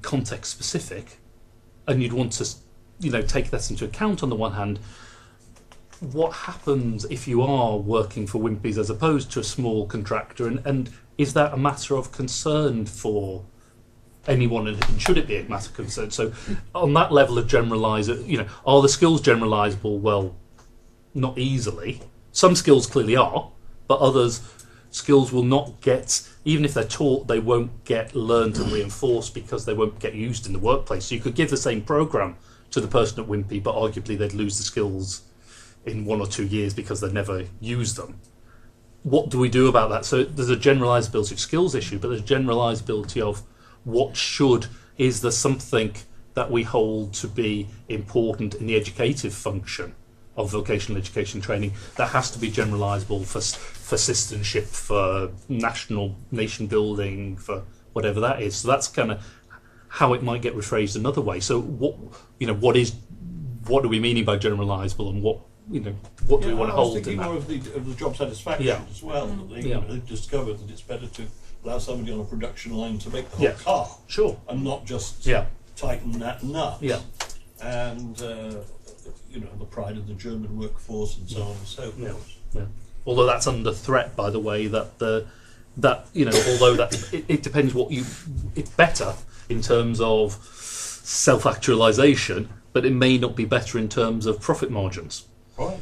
context specific, and you'd want to, take that into account on the one hand. What happens if you are working for Wimpey's as opposed to a small contractor, and is that a matter of concern for anyone, and should it be a matter of concern? So on that level of are the skills generalisable? Well, not easily. Some skills clearly are, but others skills will not get, even if they're taught, they won't get learned and reinforced because they won't get used in the workplace. So you could give the same programme to the person at Wimpey, but arguably they'd lose the skills in 1 or 2 years because they've never used them. What do we do about that? So there's a generalisability of skills issue, but there's generalisability of is there something that we hold to be important in the educative function of vocational education training that has to be generalisable for citizenship, for nation building, for whatever that is. So that's kind of how it might get rephrased another way. So what do we mean by generalisable, and what do we want to hold in that? I was thinking more of the job satisfaction as well. That they've discovered that it's better to allow somebody on a production line to make the whole car, sure, and not just tighten that nut. And the pride of the German workforce and so on and so forth. Although that's under threat, by the way, although it depends it's better in terms of self-actualisation, but it may not be better in terms of profit margins. Right.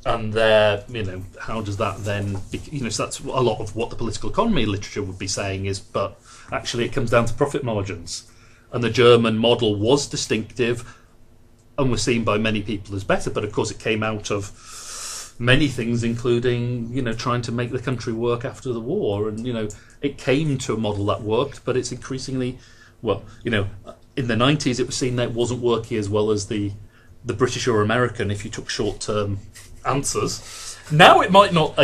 And how does that then so that's a lot of what the political economy literature would be saying is, but actually it comes down to profit margins. And the German model was distinctive and was seen by many people as better, but of course it came out of many things, including trying to make the country work after the war, and it came to a model that worked, but it's increasingly in the 90s it was seen that it wasn't working as well as the British or American if you took short-term answers. Now it might not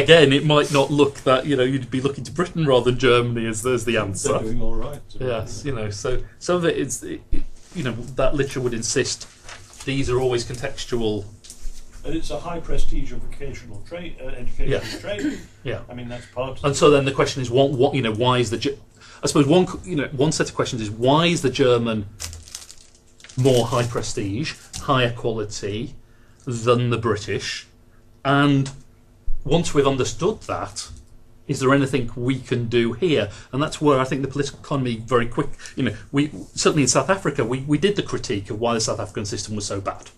look that you'd be looking to Britain rather than Germany as the answer. They're doing all right. Yes, so some of it is that literature would insist these are always contextual. And it's a high prestige of vocational educational training. Yeah, I mean that's part. And so then the question is, why is I suppose one set of questions is, why is the German more high prestige, higher quality than the British? And once we've understood that, is there anything we can do here? And that's where I think the political economy very quick, we certainly in South Africa, we did the critique of why the South African system was so bad.